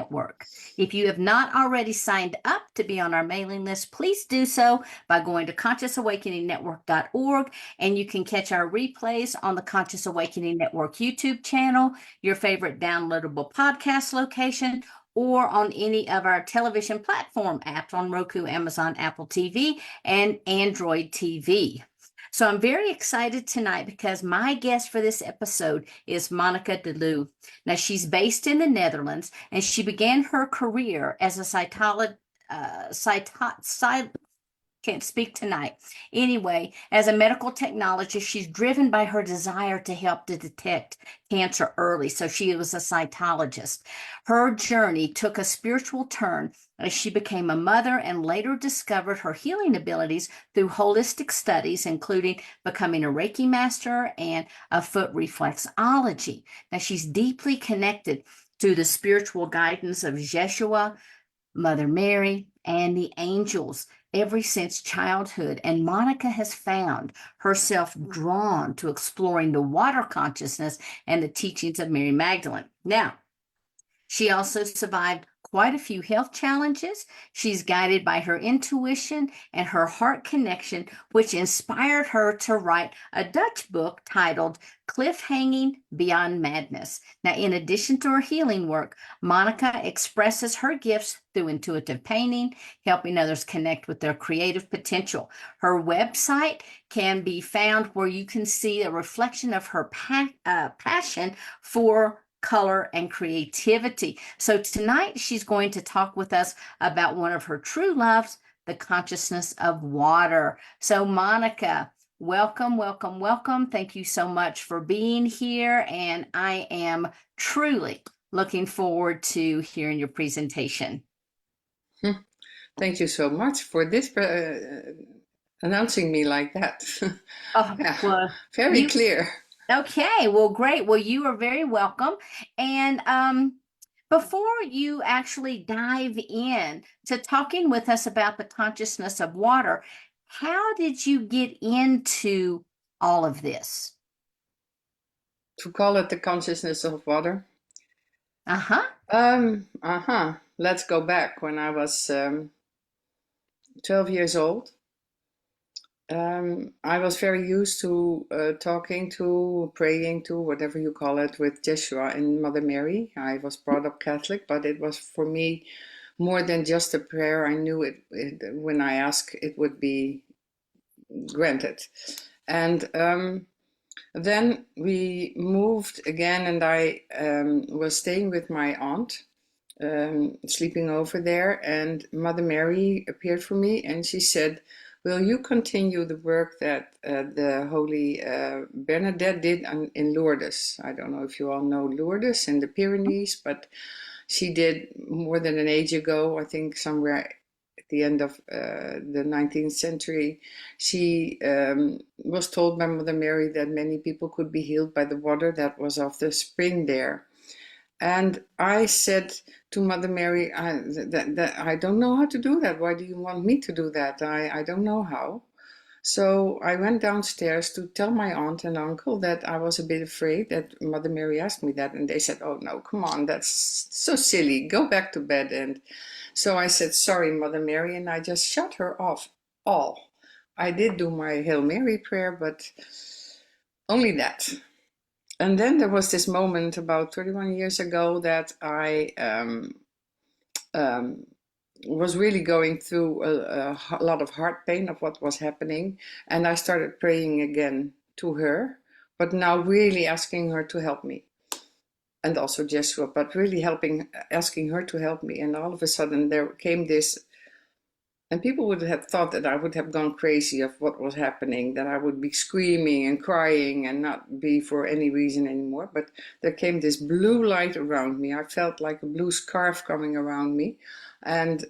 Network. If you have not already signed up to be on our mailing list, please do so by going to consciousawakeningnetwork.org, and you can catch our replays on the Conscious Awakening Network YouTube channel, your favorite downloadable podcast location, or on any of our television platform apps on Roku, Amazon, Apple TV, and Android TV. So I'm very excited tonight because my guest for this episode is Monica de Leeuw. Now, she's based in the Netherlands, and she began her career as a can't speak tonight. Anyway, as a medical technologist, she's driven by her desire to help to detect cancer early. So she was a cytologist. Her journey took a spiritual turn as she became a mother and later discovered her healing abilities through holistic studies, including becoming a Reiki master and a foot reflexology. Now, she's deeply connected to the spiritual guidance of Yeshua, Mother Mary, and the angels ever since childhood. And Monica has found herself drawn to exploring the water consciousness and the teachings of Mary Magdalene. Now, she also survived quite a few health challenges. She's guided by her intuition and her heart connection, which inspired her to write a Dutch book titled Cliffhanging Beyond Madness. Now, in addition to her healing work, Monica expresses her gifts through intuitive painting, helping others connect with their creative potential. Her website can be found where you can see a reflection of her passion for color and creativity. So tonight she's going to talk with us about one of her true loves, the consciousness of water. So Monica, welcome, welcome, welcome. Thank you so much for being here. And I am truly looking forward to hearing your presentation. Thank you so much for this announcing me like that. Oh, yeah, well, very clear. Okay, well, great. Well, you are very welcome. And before you actually dive in to talking with us about the consciousness of water, how did you get into all of this? To call it the consciousness of water? Uh-huh. Let's go back when I was 12 years old. I was very used to talking to, praying to, whatever you call it, with Jeshua and Mother Mary. I was brought up Catholic, but it was for me more than just a prayer. I knew it when I asked, it would be granted. And then we moved again, and I was staying with my aunt, sleeping over there, and Mother Mary appeared for me, and she said, will you continue the work that the Holy Bernadette did in Lourdes? I don't know if you all know Lourdes in the Pyrenees, but she did more than an age ago, I think somewhere at the end of the 19th century. She was told by Mother Mary that many people could be healed by the water that was of the spring there. And I said to Mother Mary, I don't know how to do that. Why do you want me to do that? I don't know how. So I went downstairs to tell my aunt and uncle that I was a bit afraid that Mother Mary asked me that. And they said, oh no, come on, that's so silly. Go back to bed. And so I said, sorry, Mother Mary. And I just shut her off all. I did do my Hail Mary prayer, but only that. And then there was this moment about 31 years ago that I was really going through a lot of heart pain of what was happening. And I started praying again to her, but now really asking her to help me. And also Jeshua, but really asking her to help me. And all of a sudden there came this. And people would have thought that I would have gone crazy of what was happening, that I would be screaming and crying and not be for any reason anymore. But there came this blue light around me. I felt like a blue scarf coming around me. And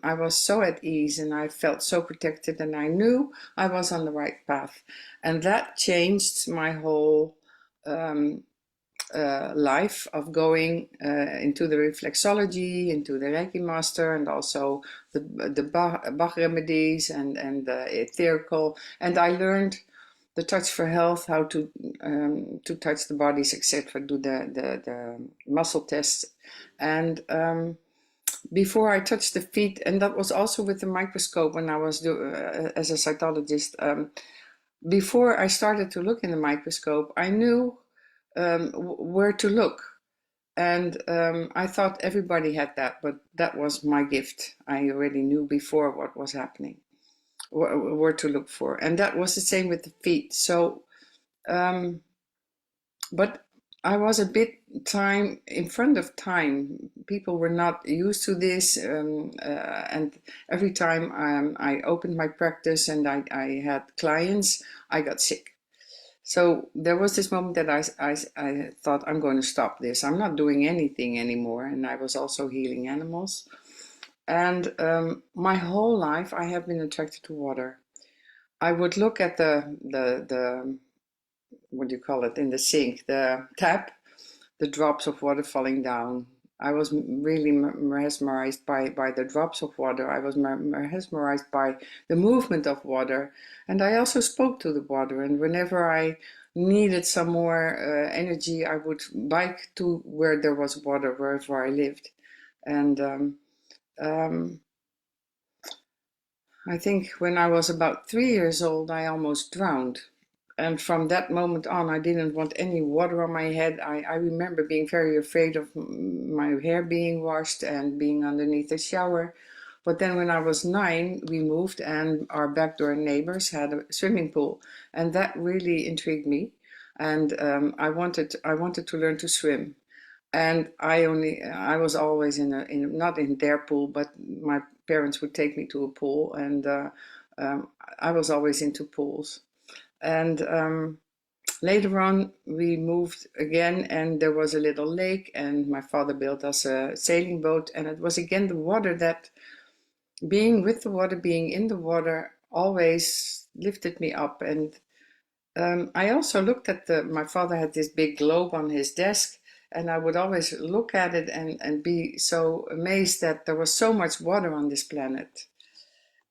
I was so at ease, and I felt so protected, and I knew I was on the right path. And that changed my whole life of going into the reflexology, into the Reiki master, and also the Bach remedies and the etherical. And I learned the touch for health, how to touch the bodies, etc. Do the muscle tests, and before I touched the feet, and that was also with the microscope when I was as a cytologist. Before I started to look in the microscope, I knew where to look. And I thought everybody had that, but that was my gift. I already knew before what was happening, where to look for. And that was the same with the feet. So, but I was a bit time in front of time. People were not used to this. And every time I opened my practice and I had clients, I got sick. So there was this moment that I thought, I'm going to stop this. I'm not doing anything anymore. And I was also healing animals. And my whole life, I have been attracted to water. I would look at the what do you call it, in the sink, the tap, the drops of water falling down. I was really mesmerized by the drops of water. I was mesmerized by the movement of water. And I also spoke to the water. And whenever I needed some more energy, I would bike to where there was water, wherever I lived. And I think when I was about 3 years old, I almost drowned. And from that moment on, I didn't want any water on my head. I remember being very afraid of my hair being washed and being underneath the shower. But then when I was 9, we moved and our backdoor neighbors had a swimming pool. And that really intrigued me. And I wanted to learn to swim. And I was always not in their pool, but my parents would take me to a pool, and I was always into pools. And later on, we moved again, and there was a little lake, and my father built us a sailing boat, and it was again the water that, being with the water, being in the water, always lifted me up. And I also looked at my father had this big globe on his desk, and I would always look at it and be so amazed that there was so much water on this planet.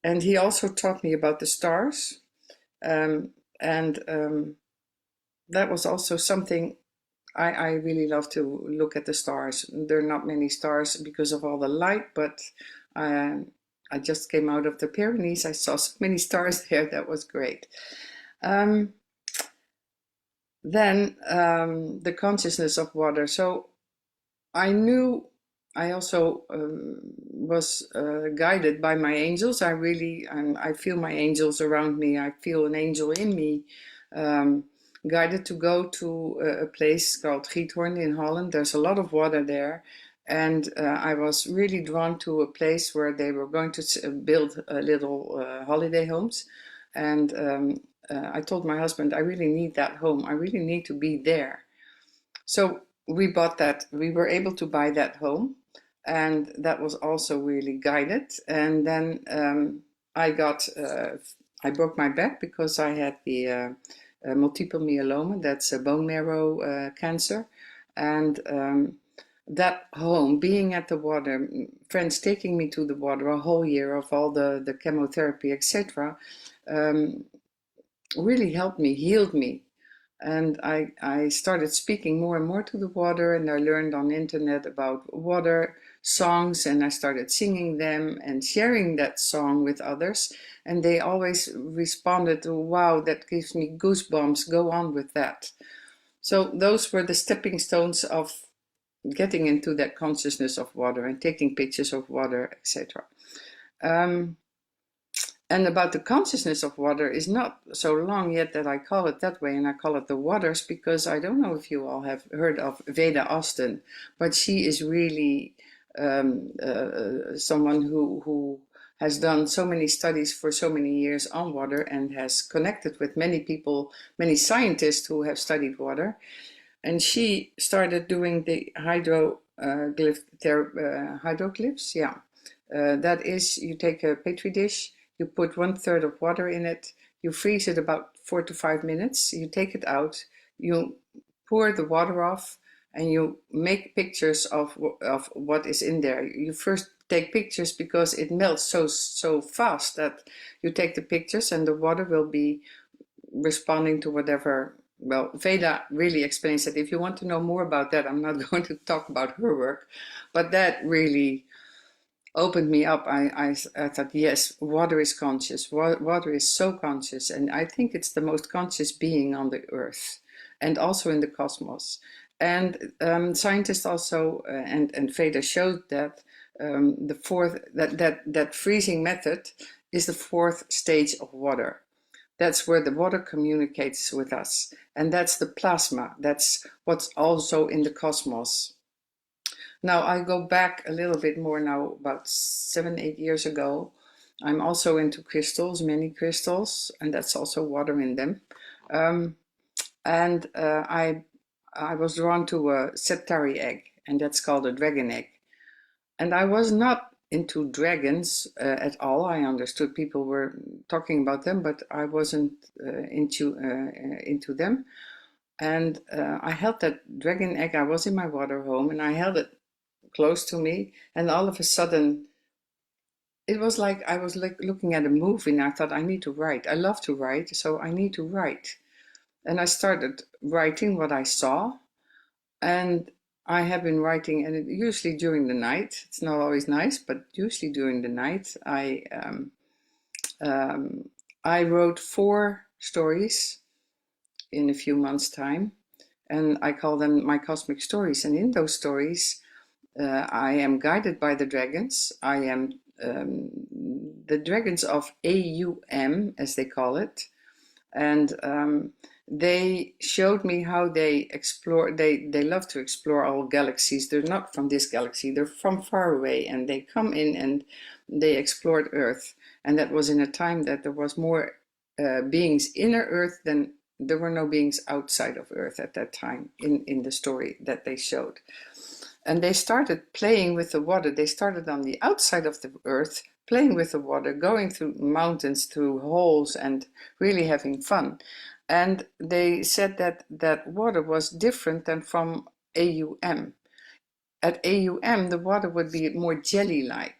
And he also taught me about the stars. And that was also something I really love to look at the stars. There are not many stars because of all the light, but I just came out of the Pyrenees. I saw so many stars there. That was great. Um, then the consciousness of water. So I knew I also was guided by my angels. I feel my angels around me. I feel an angel in me, um, guided to go to a place called Giethoorn in Holland. There's a lot of water there. And I was really drawn to a place where they were going to build little holiday homes. And I told my husband, I really need that home. I really need to be there. So we bought that. We were able to buy that home, and that was also really guided. And then I broke my back because I had the multiple myeloma. That's a bone marrow cancer, and that home, being at the water, friends taking me to the water a whole year of all the chemotherapy, etc., really helped me, healed me. And I started speaking more and more to the water, and I learned on the internet about water songs, and I started singing them and sharing that song with others. And they always responded, wow, that gives me goosebumps, go on with that. So those were the stepping stones of getting into that consciousness of water and taking pictures of water, etc. And about the consciousness of water is not so long yet that I call it that way, and I call it the waters because I don't know if you all have heard of Veda Austin, but she is really someone who has done so many studies for so many years on water and has connected with many people, many scientists who have studied water. And she started doing the hydroglyphs, yeah. That is, you take a petri dish, you put 1/3 of water in it, you freeze it about 4 to 5 minutes, you take it out, you pour the water off, and you make pictures of what is in there. You first take pictures because it melts so fast that you take the pictures and the water will be responding to whatever. Well, Veda really explains that. If you want to know more about that, I'm not going to talk about her work, but that really opened me up. I thought, yes, water is conscious. Water is so conscious, and I think it's the most conscious being on the earth, and also in the cosmos. And scientists also and Veda showed that the fourth that freezing method is the fourth stage of water. That's where the water communicates with us, and that's the plasma. That's what's also in the cosmos. Now I go back a little bit more now, about 7, 8 years ago. I'm also into crystals, many crystals, and that's also water in them. Um, and I was drawn to a Septarie egg, and that's called a dragon egg. And I was not into dragons at all. I understood people were talking about them, but I wasn't into them. And I held that dragon egg. I was in my water home, and I held it close to me, and all of a sudden it was like I was like looking at a movie, and I thought, I need to write. I love to write, so I need to write. And I started writing what I saw, and I have been writing, and usually during the night. It's not always nice, but usually during the night um, I wrote 4 stories in a few months' time, and I call them my cosmic stories. And in those stories, I am guided by the dragons. I am the dragons of AUM, as they call it, and they showed me how they explore. They love to explore all galaxies. They're not from this galaxy. They're from far away, and they come in and they explored Earth. And that was in a time that there was more beings inner Earth than there were no beings outside of Earth at that time in the story that they showed. And they started playing with the water. They started on the outside of the earth, playing with the water, going through mountains, through holes, and really having fun. And they said that that water was different than from AUM. At AUM, the water would be more jelly-like.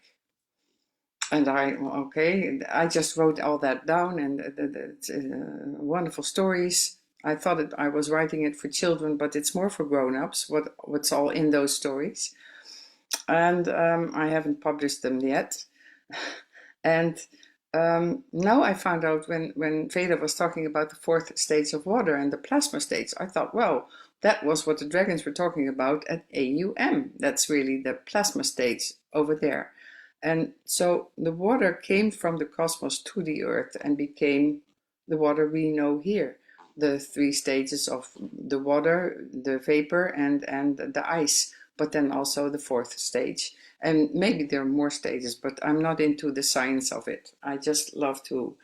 And I just wrote all that down, and wonderful stories. I thought I was writing it for children, but it's more for grown-ups, what's all in those stories. And I haven't published them yet. And now I found out when Veda was talking about the fourth stage of water and the plasma stage, I thought, well, that was what the dragons were talking about at AUM. That's really the plasma stage over there. And so the water came from the cosmos to the earth and became the water we know here. The 3 stages of the water, the vapor, and the ice, but then also the fourth stage. And maybe there are more stages, but I'm not into the science of it. I just love to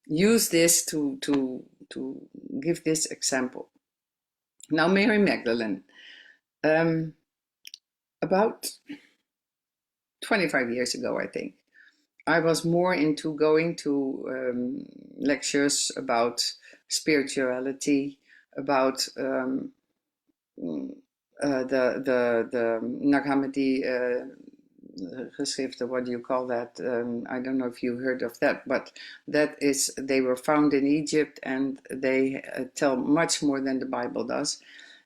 use this to give this example. Now, Mary Magdalene. About 25 years ago, I think, I was more into going to lectures about spirituality, about the Nag Hammadi geschriften. What do you call that? I don't know if you heard of that, but that is, they were found in Egypt, and they tell much more than the Bible does.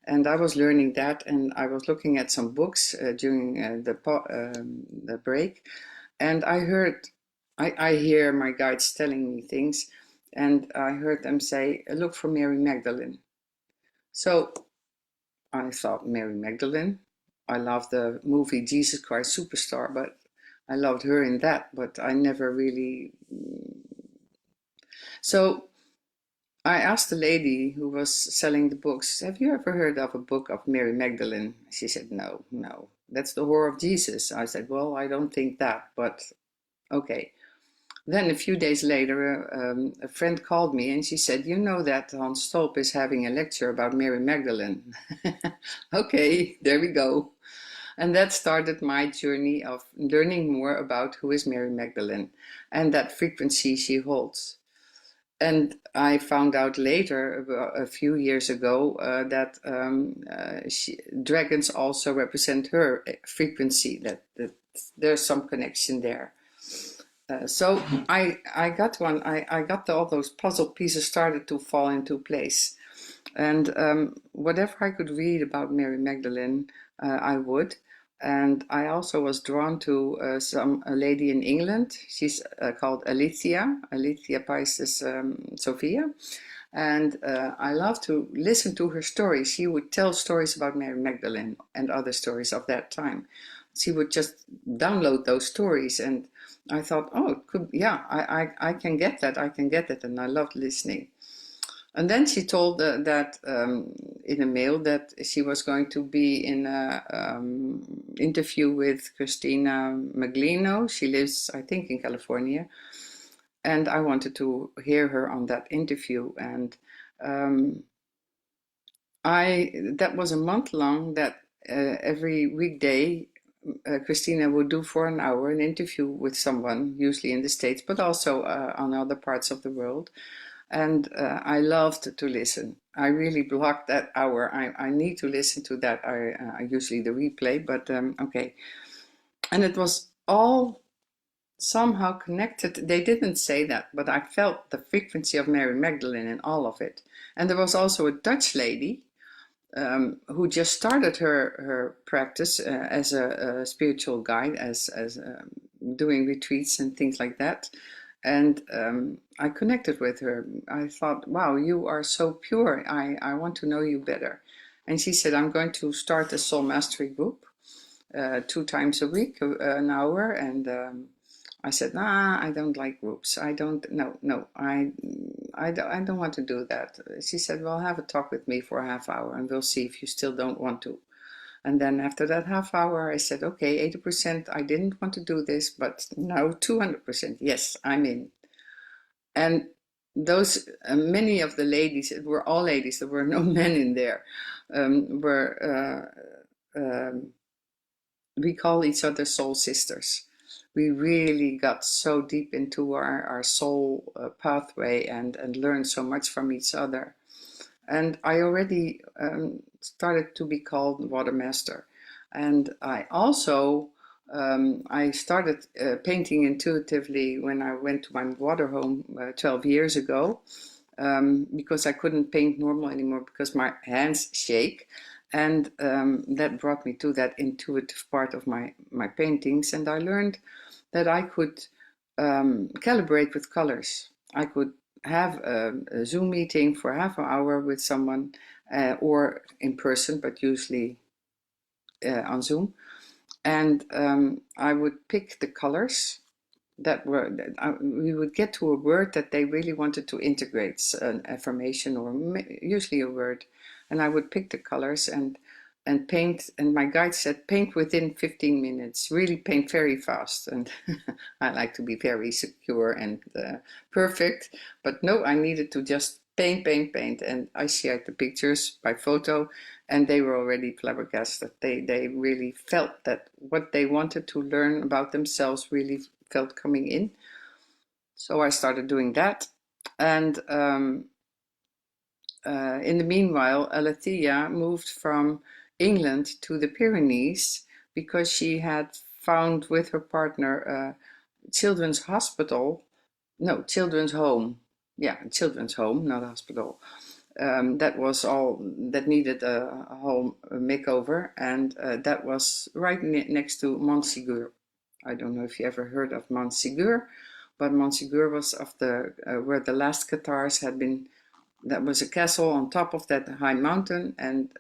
And I was learning that, and I was looking at some books during the break, and I hear my guides telling me things, and I heard them say, look for Mary Magdalene. So I thought, Mary Magdalene? I love the movie Jesus Christ Superstar, but I loved her in that, but I never really. So I asked the lady who was selling the books, have you ever heard of a book of Mary Magdalene? She said, no, no, that's the whore of Jesus. I said, well, I don't think that, but okay. Then a few days later, a friend called me and she said, you know that Hans Stolp is having a lecture about Mary Magdalene. Okay, there we go. And that started my journey of learning more about who is Mary Magdalene and that frequency she holds. And I found out later, a few years ago, that dragons also represent her frequency, that there's some connection there. So I got one. I got all those puzzle pieces started to fall into place, and whatever I could read about Mary Magdalene, I would. And I also was drawn to a lady in England. She's called Alethea Pisces Sophia, and I love to listen to her stories. She would tell stories about Mary Magdalene and other stories of that time. She would just download those stories, and I thought, oh, it could, yeah, I can get that, I can get it, and I loved listening. And then she told that in a mail that she was going to be in a interview with Christina Maglino. She lives, I think, in California, and I wanted to hear her on that interview. And um, I that was a month long that every weekday Christina would do for an hour an interview with someone, usually in the States, but also on other parts of the world. And I loved to listen. I really blocked that hour. I need to listen to that. I usually the replay, but okay. And it was all somehow connected. They didn't say that, but I felt the frequency of Mary Magdalene in all of it. And there was also a Dutch lady who just started her practice as a spiritual guide, as doing retreats and things like that. And I connected with her. I thought, wow, you are so pure. I want to know you better. And she said, I'm going to start a soul mastery group 2 times a week, an hour. And I said, nah, I don't like groups. I don't, no, no, I don't want to do that. She said, well, have a talk with me for a half hour and we'll see if you still don't want to. And then after that half hour, I said, okay, 80% I didn't want to do this, but now 200%, yes, I'm in. And those, many of the ladies, it were all ladies, there were no men in there, were, we call each other soul sisters. We really got so deep into our soul pathway and learned so much from each other. And I already started to be called Water Master. And I also I started painting intuitively when I went to my water home 12 years ago, because I couldn't paint normal anymore because my hands shake. And that brought me to that intuitive part of my paintings. And I learned that I could calibrate with colors. I could have a Zoom meeting for half an hour with someone or in person, but usually on Zoom. And I would pick the colors that were, we would get to a word that they really wanted to integrate, an affirmation or usually a word. And I would pick the colors and paint. And my guide said, paint within 15 minutes, really paint very fast. And I like to be very secure and perfect. But no, I needed to just paint, paint, paint. And I shared the pictures by photo, and they were already flabbergasted. They really felt that what they wanted to learn about themselves really felt coming in. So I started doing that. And in the meanwhile, Alethea moved from England to the Pyrenees because she had found with her partner a children's hospital, no, children's home. Yeah, children's home, not hospital. That was all that needed a whole makeover, and that was right next to Montségur. I don't know if you ever heard of Montségur, but Montségur was of the where the last Cathars had been. That was a castle on top of that high mountain, and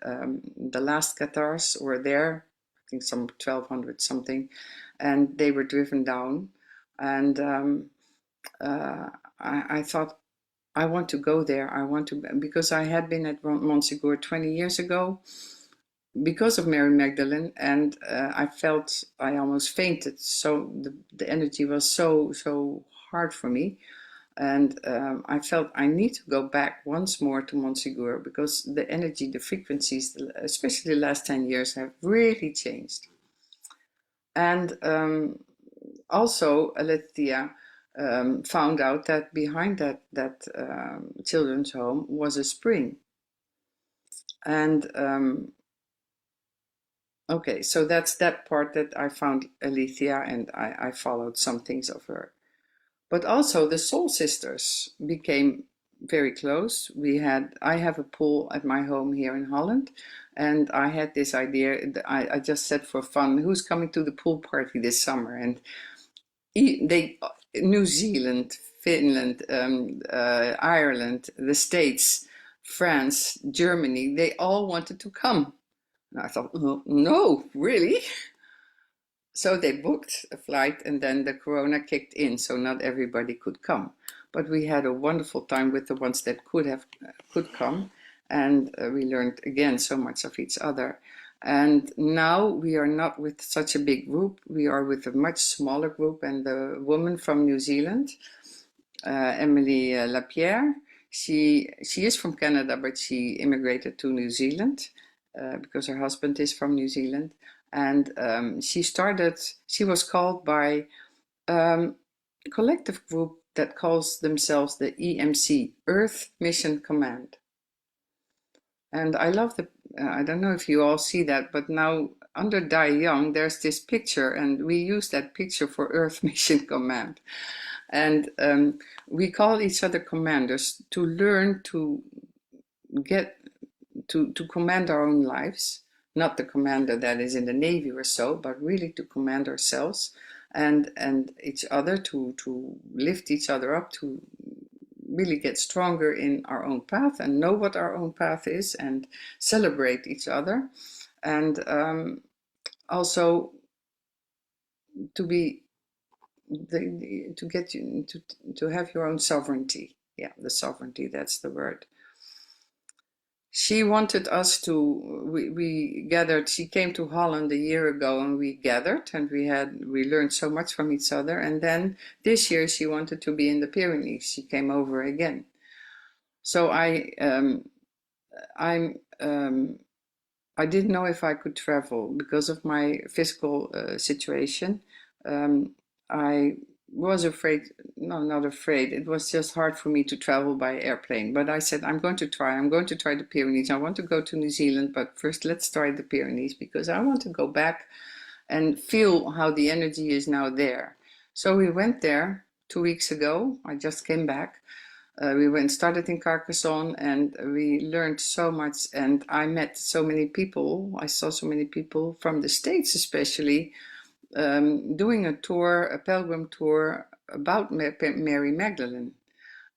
the last Cathars were there. I think some 1200 something, and they were driven down. And I thought, I want to go there. I want to, because I had been at Montségur 20 years ago because of Mary Magdalene, and I felt I almost fainted. So the energy was so hard for me, and I felt I need to go back once more to Montségur because the energy, the frequencies, especially the last 10 years, have really changed. And also, Alethea found out that behind that children's home was a spring. And okay, so that's that part that I found Alethea, and I followed some things of her. But also the soul sisters became very close. I have a pool at my home here in Holland, and I had this idea. I just said for fun, who's coming to the pool party this summer? And they, New Zealand, Finland, Ireland, the States, France, Germany, they all wanted to come. And I thought, oh, no, really? So they booked a flight, and then the corona kicked in, so not everybody could come. But we had a wonderful time with the ones that could come, and we learned again so much of each other. And now we are not with such a big group. We are with a much smaller group, and the woman from New Zealand, Emily Lapierre, she is from Canada, but she immigrated to New Zealand because her husband is from New Zealand. And she was called by a collective group that calls themselves the EMC, Earth Mission Command. And I love I don't know if you all see that, but now under Die Young, there's this picture, and we use that picture for Earth Mission Command. And we call each other commanders to learn to get to command our own lives, not the commander that is in the Navy or so, but really to command ourselves and each other, to lift each other up, to really get stronger in our own path and know what our own path is and celebrate each other. And also to be to get you to have your own sovereignty. Yeah, the sovereignty, that's the word. She wanted us to, we gathered, she came to Holland a year ago, and we gathered, and we learned so much from each other. And then this year she wanted to be in the Pyrenees. She came over again. So I didn't know if I could travel because of my physical situation. I was afraid, no, not afraid. It was just hard for me to travel by airplane. But I said, I'm going to try. I'm going to try the Pyrenees. I want to go to New Zealand, but first let's try the Pyrenees because I want to go back and feel how the energy is now there. So we went there 2 weeks ago. I just came back. Started in Carcassonne, and we learned so much, and I met so many people. I saw so many people from the States, especially, doing a tour, a pilgrim tour about Mary Magdalene.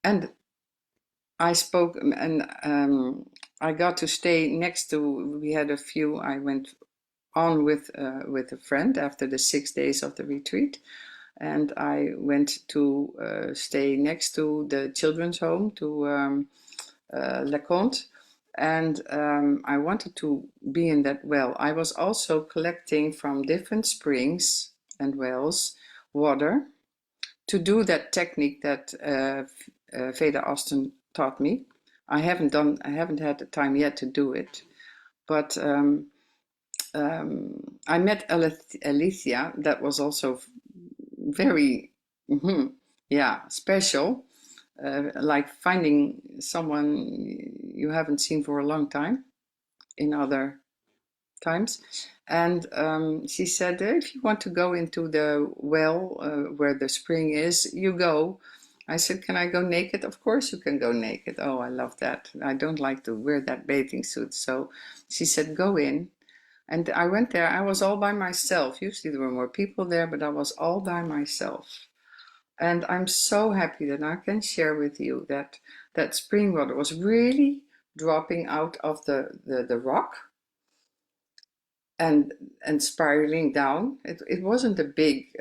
And I spoke, and I got to stay next to, we had a few, I went on with a friend after the 6 days of the retreat. And I went to stay next to the children's home, to LeConte, and I wanted to be in that well. I was also collecting from different springs and wells water to do that technique that Veda Austin taught me. I haven't had the time yet to do it, but I met Alicia. That was also very, yeah, special. Like finding someone you haven't seen for a long time in other times. And she said, if you want to go into the well where the spring is, you go. I said, can I go naked? Of course you can go naked. Oh, I love that. I don't like to wear that bathing suit. So she said, go in. And I went there. I was all by myself. Usually there were more people there, but I was all by myself. And I'm so happy that I can share with you that that spring water was really dropping out of the rock and spiraling down. It wasn't a big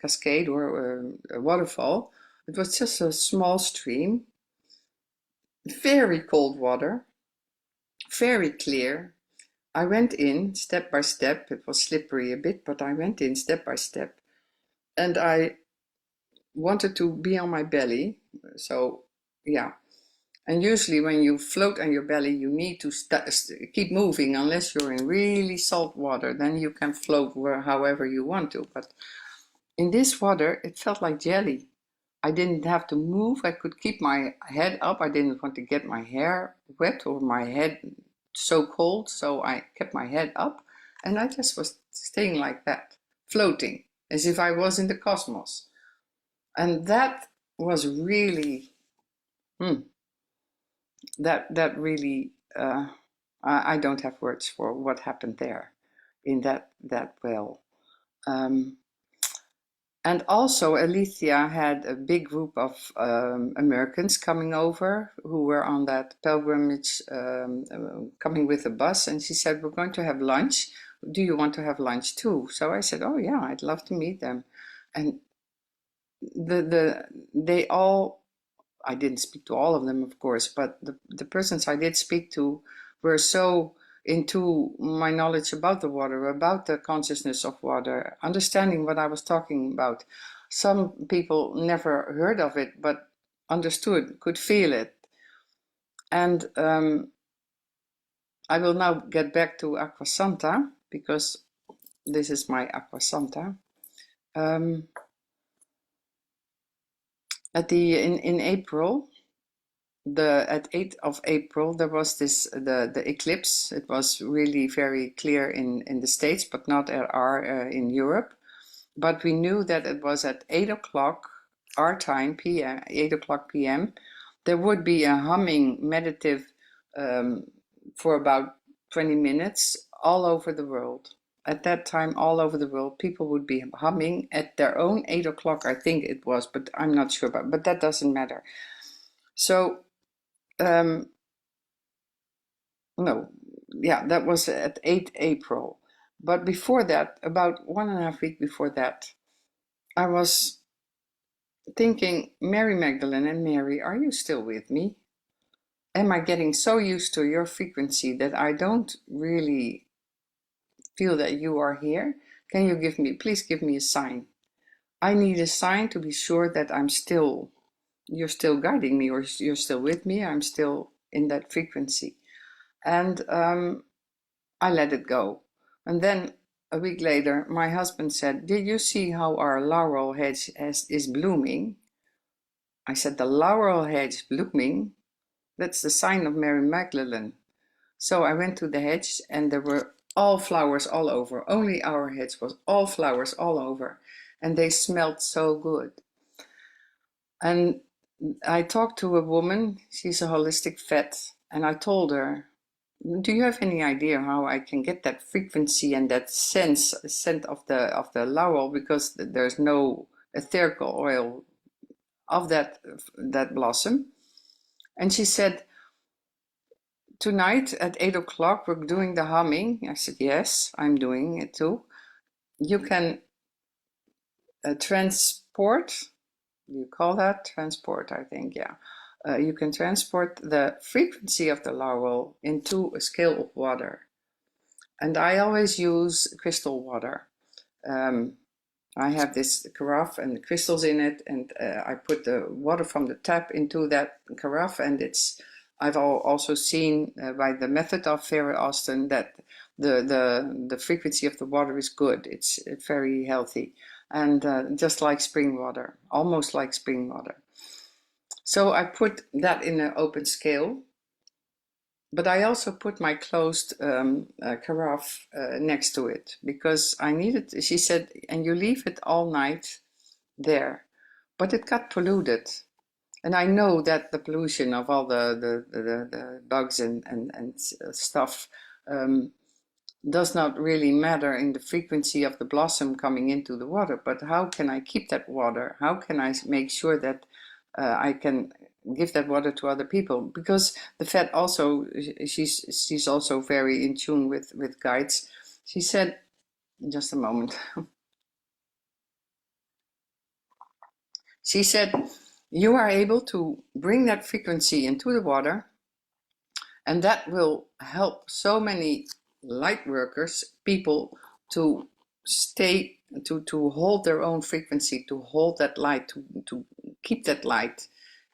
cascade or a waterfall. It was just a small stream, very cold water, very clear. I went in step by step. It was slippery a bit, but I went in step by step. And I wanted to be on my belly. So, yeah. And usually when you float on your belly, you need to keep moving unless you're in really salt water. Then you can float however you want to. But in this water, it felt like jelly. I didn't have to move. I could keep my head up. I didn't want to get my hair wet or my head so cold. So I kept my head up, and I just was staying like that, floating, as if I was in the cosmos. And that was really, hmm, that really, I don't have words for what happened there in that well. Um, And also, Alicia had a big group of Americans coming over who were on that pilgrimage, coming with a bus. And she said, "We're going to have lunch. Do you want to have lunch too?" So I said, "Oh yeah, I'd love to meet them." And they all, I didn't speak to all of them, of course, but the persons I did speak to were so into my knowledge about the water, about the consciousness of water, understanding what I was talking about. Some people never heard of it, but understood, could feel it. And I will now get back to Aqua Santa, because this is my Aqua Santa. Um, in April, at 8th of April, there was the eclipse. It was really very clear in the States, but not at in Europe. But we knew that it was at 8 o'clock our time, PM, 8 o'clock PM. There would be a humming meditative um, for about 20 minutes all over the world. At that time, all over the world, people would be humming at their own 8 o'clock, I think it was, but I'm not sure about. But that doesn't matter. So um, no, yeah, that was at 8 April. But before that, about 1.5 weeks before that, I was thinking, Mary Magdalene and Mary, are you still with me? Am I getting so used to your frequency that I don't really feel that you are here? Can you please give me a sign? I need a sign to be sure that you're still guiding me, or you're still with me. I'm still in that frequency. And I let it go. And then a week later, my husband said, "Did you see how our laurel hedge is blooming?" I said, "The laurel hedge blooming? That's the sign of Mary Magdalene." So I went to the hedge, and there were all flowers all over. Only our hedge was all flowers all over. And they smelled so good. And I talked to a woman, she's a holistic vet, and I told her, "Do you have any idea how I can get that frequency and that scent of the laurel, because there's no etherical oil of that blossom?" And she said, "Tonight at 8 o'clock we're doing the humming." I said, "Yes, I'm doing it too. You can transport, you call that transport, I think, yeah. You can transport the frequency of the laurel into a scale of water. And I always use crystal water. Um, I have this carafe and crystals in it, and I put the water from the tap into that carafe, and I've also seen by the method of Vera Austin that the frequency of the water is good. It's very healthy, and just like spring water, almost like spring water. So I put that in an open scale, but I also put my closed carafe next to it, because I needed, she said, "And you leave it all night there." But it got polluted. And I know that the pollution of all the bugs and stuff does not really matter in the frequency of the blossom coming into the water. But how can I keep that water? How can I make sure that I can give that water to other people? Because the vet also, she's also very in tune with guides. She said, just a moment. She said, "You are able to bring that frequency into the water, and that will help so many light workers, people, to stay, to hold their own frequency, to hold that light, to keep that light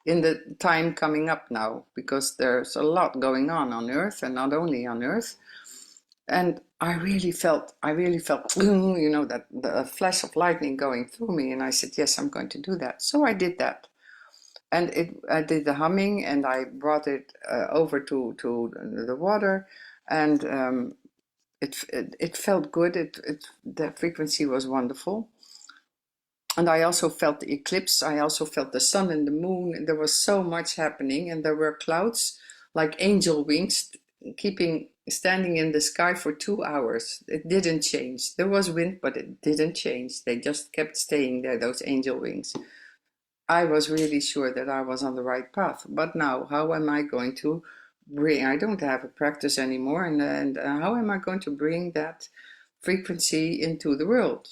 in the time coming up now, because there's a lot going on Earth, and not only on Earth." And I really felt, you know, that the flash of lightning going through me. And I said, "Yes, I'm going to do that." So I did that. And I did the humming, and I brought it over to the water, and it felt good. The frequency was wonderful. And I also felt the eclipse. I also felt the sun and the moon. And there was so much happening, and there were clouds like angel wings keeping standing in the sky for 2 hours. It didn't change. There was wind, but it didn't change. They just kept staying there, those angel wings. I was really sure that I was on the right path. But now, how am I going to bring? I don't have a practice anymore, and how am I going to bring that frequency into the world?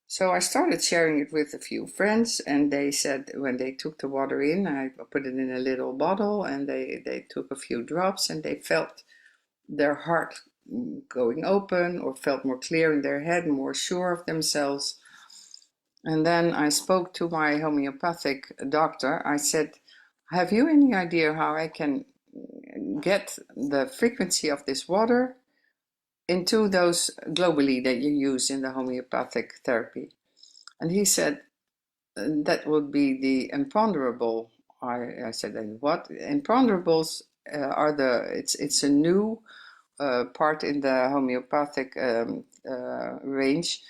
So I started sharing it with a few friends, and they said when they took the water in, I put it in a little bottle, and they took a few drops, and they felt their heart going open, or felt more clear in their head, more sure of themselves. And then I spoke to my homeopathic doctor. I said, have you any idea how I can get the frequency of this water into those globally that you use in the homeopathic therapy? And he said, that would be the imponderable. I said, and what? Imponderables are it's a new part in the homeopathic range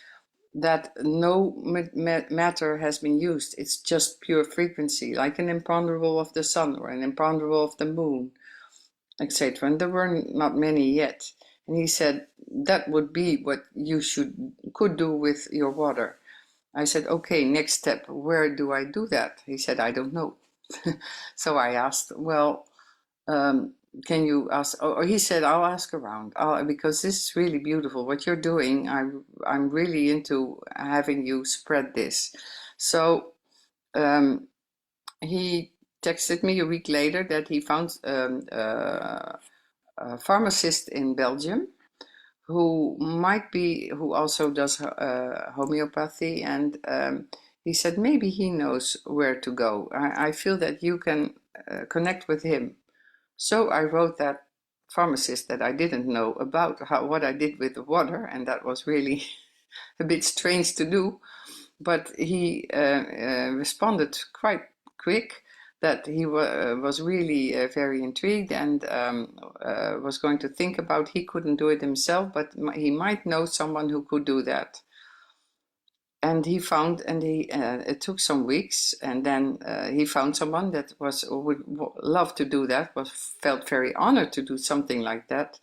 that no matter has been used. It's just pure frequency, like an imponderable of the sun or an imponderable of the moon, etc. And there were not many yet. And he said that would be what you could do with your water. I said, okay, next step, where do I do that? He said, I don't know. So I asked, well, um, can you ask? Or he said, I'll ask around, because this is really beautiful. What you're doing, I'm really into having you spread this. So he texted me a week later that he found a pharmacist in Belgium who also does homeopathy, and he said maybe he knows where to go. I feel that you can connect with him. So I wrote that pharmacist that I didn't know about what I did with the water, and that was really a bit strange to do. But he responded quite quick that he was really very intrigued, and was going to think about. He couldn't do it himself, but he might know someone who could do that. And it took some weeks, and then he found someone that would love to do that, felt very honored to do something like that.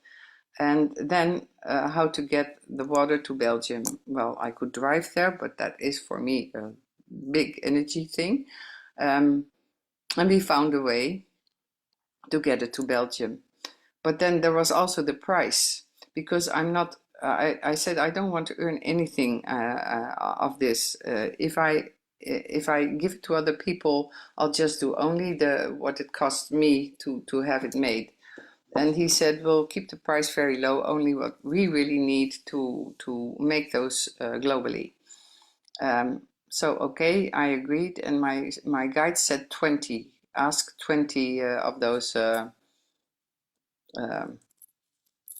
And then how to get the water to Belgium. Well, I could drive there, but that is for me a big energy thing. And we found a way to get it to Belgium. But then there was also the price, because I'm not, I said, I don't want to earn anything of this. If I give it to other people, I'll just do only what it costs me to have it made. And he said, we'll keep the price very low, only what we really need to make those globally. So, okay, I agreed, and my guide said 20. Ask 20 of those. Um,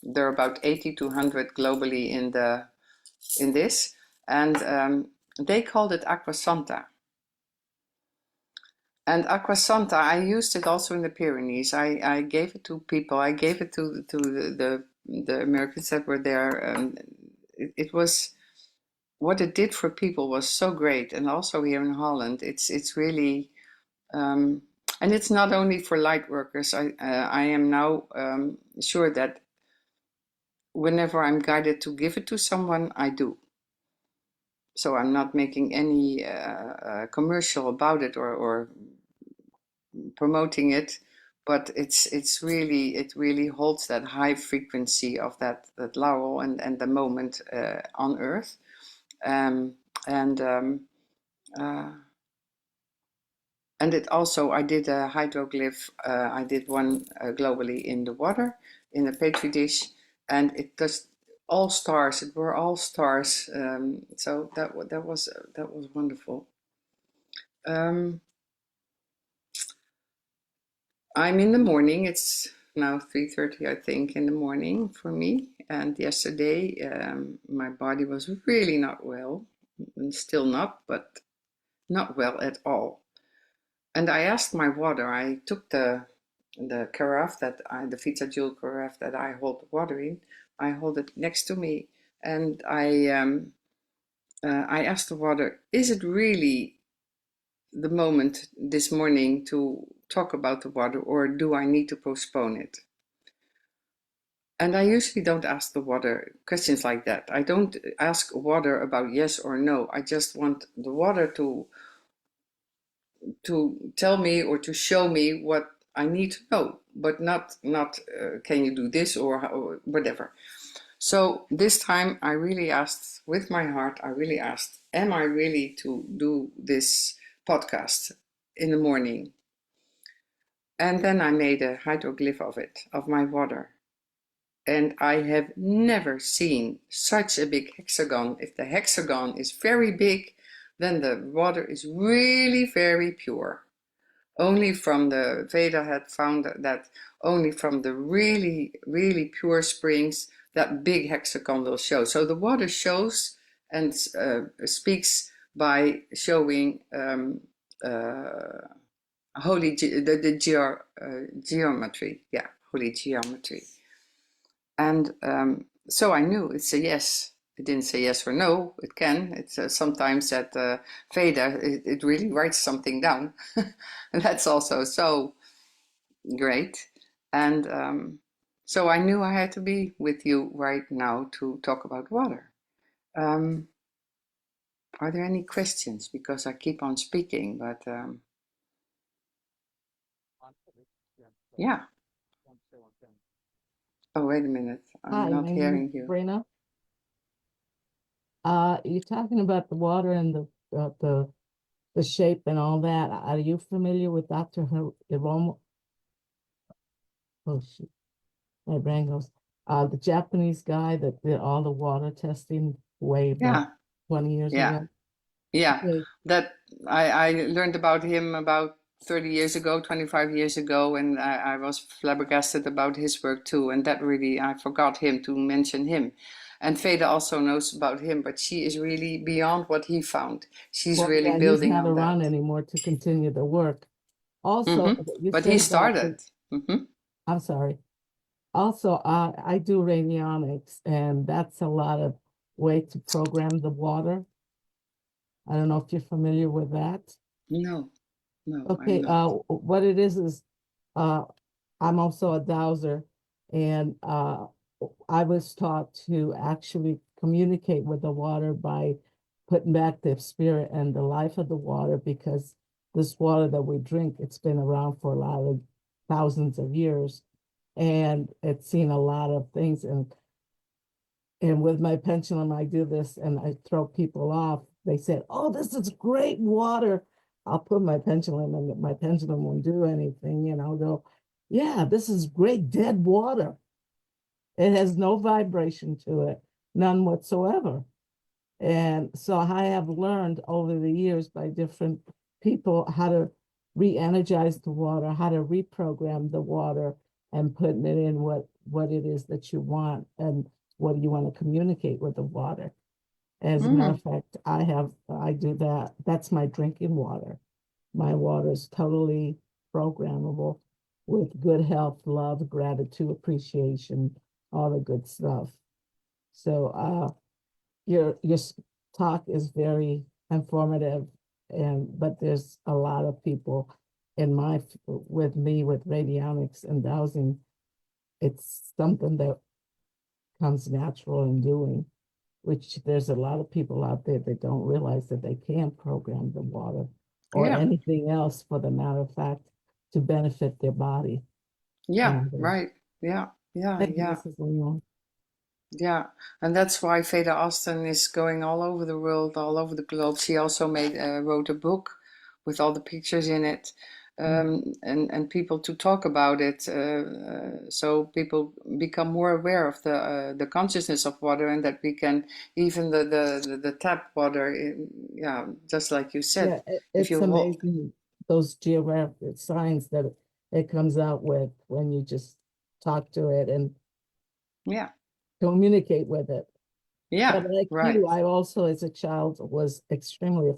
there are about 80 to 100 globally in this, and they called it Aqua Santa. And Aqua Santa, I used it also in the Pyrenees. I gave it to people. I gave it to the Americans that were there. It was, what it did for people was so great. And also here in Holland, it's really, and it's not only for light workers. I am now sure that whenever I'm guided to give it to someone, I do. So I'm not making any commercial about it or promoting it, but it really holds that high frequency of that laurel and the moment on Earth, um, and um, uh, and it also, I did a hydroglyph. I did one globally in the water in a petri dish, and it just all stars. It were all stars. So that was wonderful. Um, I'm in the morning. It's now 3:30, I think, in the morning for me. And yesterday, my body was really not well, and still not, but not well at all. And I asked my water. I took the carafe the Vita Jewel carafe that I hold the water in. I hold it next to me, and I asked the water, is it really the moment this morning to talk about the water, or do I need to postpone it? And I usually don't ask the water questions like that. I don't ask water about yes or no. I just want the water to tell me or to show me what I need to know, but not can you do this or whatever. So this time I really asked with my heart. I really asked, am I really to do this podcast in the morning? And then I made a hydroglyph of it, of my water. And I have never seen such a big hexagon. If the hexagon is very big, then the water is really very pure. Only from the Veda had found that only from the really, really pure springs that big hexagon will show. So the water shows and speaks by showing holy geometry. Yeah, holy geometry. And so I knew it's a yes. It didn't say yes or no. It can. It's sometimes that Veda, it really writes something down. And that's also so great. And so I knew I had to be with you right now to talk about water. Um, are there any questions? Because I keep on speaking, but yeah. Oh, wait a minute. I'm Hi, not my name is hearing you. Sabrina. You're talking about the water and the shape and all that. Are you familiar with Dr. Hiromo? Oh shoot, my brain goes. The Japanese guy that did all the water testing way back Yeah, 20 years yeah. ago. Yeah, Okay. that I learned about him about 30 years ago, 25 years ago, and I was flabbergasted about his work too. And that really, I forgot him to mention him. And Veda also knows about him, but she is really beyond what he found. She's Well, really yeah, he's building not on that. around anymore to continue the work. Also, Hmm. you But he said about the, started. Hmm. I'm sorry. Also, I do radionics, and that's a lot of way to program the water. I don't know if you're familiar with that. No, no, I'm Okay, not. what it is uh I'm also a dowser, and I was taught to actually communicate with the water by putting back the spirit and the life of the water, because this water that we drink, it's been around for a lot of thousands of years, and it's seen a lot of things. And with my pendulum, I do this and I throw people off. They said, "Oh, this is great water." I'll put my pendulum and my pendulum won't do anything, go, "Yeah, this is great dead water. It has no vibration to it, none whatsoever." And so I have learned over the years by different people how to re-energize the water, how to reprogram the water, and putting it in what it is that you want and what do you want to communicate with the water. As a matter Hmm. of fact, I do that. That's my drinking water. My water is totally programmable with good health, love, gratitude, appreciation, all the good stuff. So your talk is very informative, and but there's a lot of people in my with me with radionics and dowsing. It's something that comes natural in doing, which there's a lot of people out there that don't realize that they can program the water or Yeah, anything else for the matter of fact to benefit their body and yeah, others. right. Yeah, yeah, Thank you, yeah. Mrs. Leon. Yeah, and that's why Veda Austin is going all over the world, all over the globe. She also wrote a book with all the pictures in it, and people to talk about it, so people become more aware of the consciousness of water, and that we can even the tap water, yeah, just like you said, Yeah, if it's you hold, amazing those geographic signs that it comes out with when you just talk to it and yeah, communicate with it. But yeah, like right, you, I also, as a child, was extremely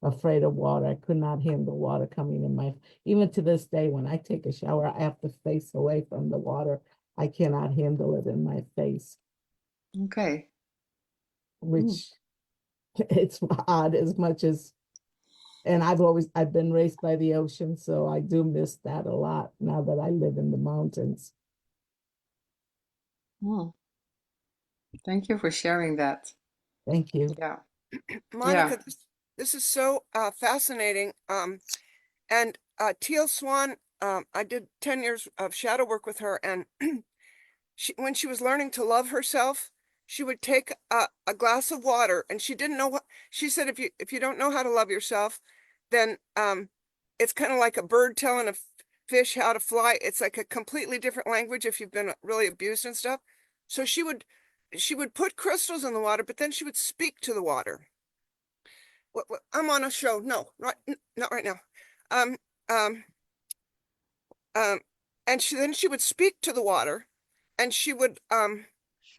afraid of water. I could not handle water coming in my, even to this day, when I take a shower, I have to face away from the water. I cannot handle it in my face, okay. Mm. which it's odd as much as, and I've been raised by the ocean, so I do miss that a lot now that I live in the mountains. Hmm. Thank you for sharing that. Thank you. Yeah. Yeah. Monica, this is so fascinating. And Teal Swan, I did 10 years of shadow work with her, and when she was learning to love herself, she would take a glass of water, and she didn't know what she said. If you don't know how to love yourself, then it's kind of like a bird telling a fish how to fly. It's like a completely different language if you've been really abused and stuff. So she would put crystals in the water, but then she would speak to the water. I'm on a show. No, not right now. Um, um, um, and she would speak to the water, and she would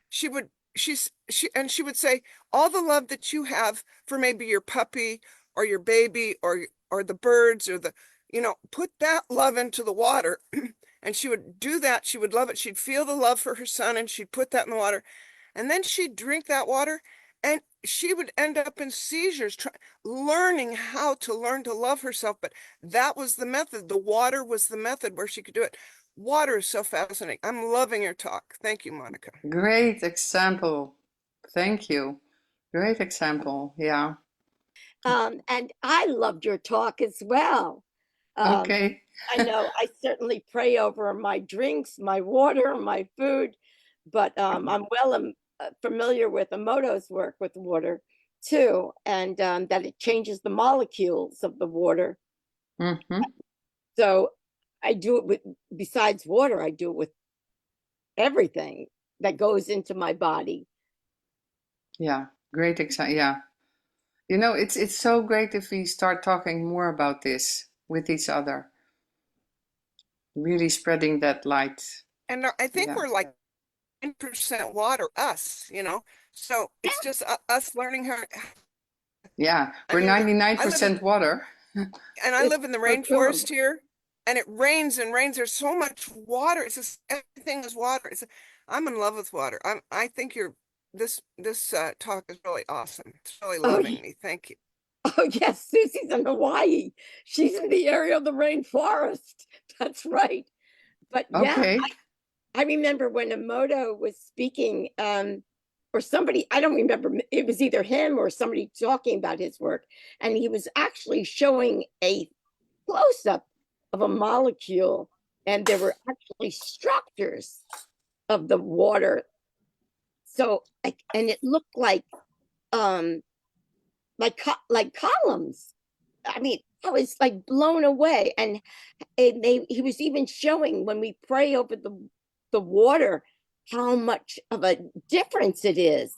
she would say all the love that you have for maybe your puppy or your baby or the birds or put that love into the water. And she would do that. She would love it. She'd feel the love for her son, and she'd put that in the water, and then she'd drink that water, and she would end up in seizures, learning how to learn to love herself. But that was the method. The water was the method where she could do it. Water is so fascinating. I'm loving your talk. Thank you, Monica. Great example. Thank you. Great example. Yeah. And I loved your talk as well. Okay. I know I certainly pray over my drinks, my water, my food, but I'm well familiar with Emoto's work with water too, and that it changes the molecules of the water. Mm-hmm. So I do it with, besides water, I do it with everything that goes into my body. Yeah. Great example. Yeah. You know, it's so great if we start talking more about this with each other, really spreading that light. And I think Yeah. we're like 10% water, us. So it's just us learning how. Yeah. I We're mean, I live 99% water. It's in the so true. rainforest here, and it rains and rains. There's so much water. It's just everything is water. I'm in love with water. I think this talk is really awesome. It's really Oh, loving me. Thank you. oh yes, Susie's in Hawaii. She's in the area of the rainforest. That's right. But yeah, Okay. I remember when Emoto was speaking, or somebody, I don't remember, it was either him or somebody talking about his work, and he was actually showing a close-up of a molecule, and there were actually structures of the water. So, and it looked um, like columns. I mean, I was like blown away, and he was even showing when we pray over the water how much of a difference it is,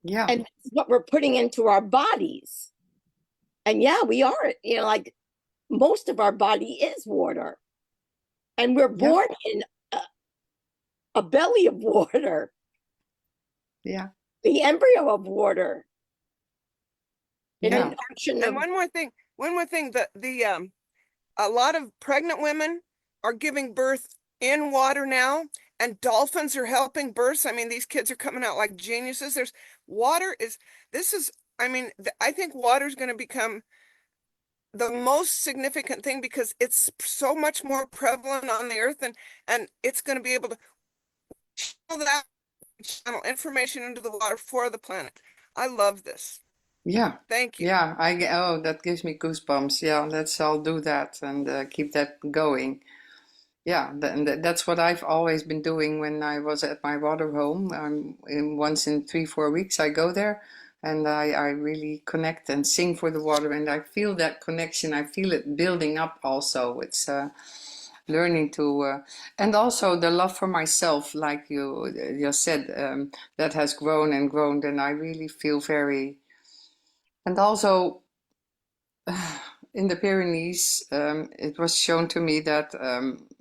Yeah. and that's what we're putting into our bodies. And yeah, we are, like most of our body is water, and we're Yeah. born in a belly of water, Yeah. the embryo of water, in Yeah. an ocean And of. one more thing, a lot of pregnant women are giving birth in water now, and dolphins are helping births. I mean, these kids are coming out like geniuses. This is, I mean, I think water is going to become the most significant thing because it's so much more prevalent on the earth, and it's going to be able to channel information into the water for the planet. I love this. Yeah. Thank you. Yeah. Oh, that gives me goosebumps. Yeah. I'll do that and keep that going. Yeah. That's what I've always been doing when I was at my water home. Once in 3-4 weeks, I go there and I really connect and sing for the water. And I feel that connection. I feel it building up also. It's learning to, and also the love for myself, like you just said, that has grown and grown. And I really feel very, and also in the Pyrenees, it was shown to me that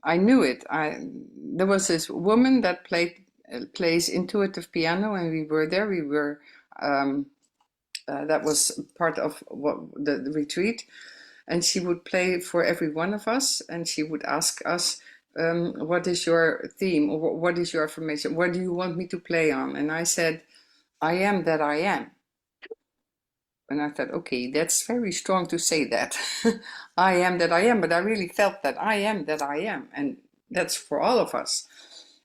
I knew it. There was this woman that plays intuitive piano, and we were there. We were that was part of the retreat, and she would play for every one of us, and she would ask us, "What is your theme, or what is your affirmation? What do you want me to play on?" And I said, "I am that I am." And I thought, okay, that's very strong to say that. I am that I am, but I really felt that I am that I am. And that's for all of us.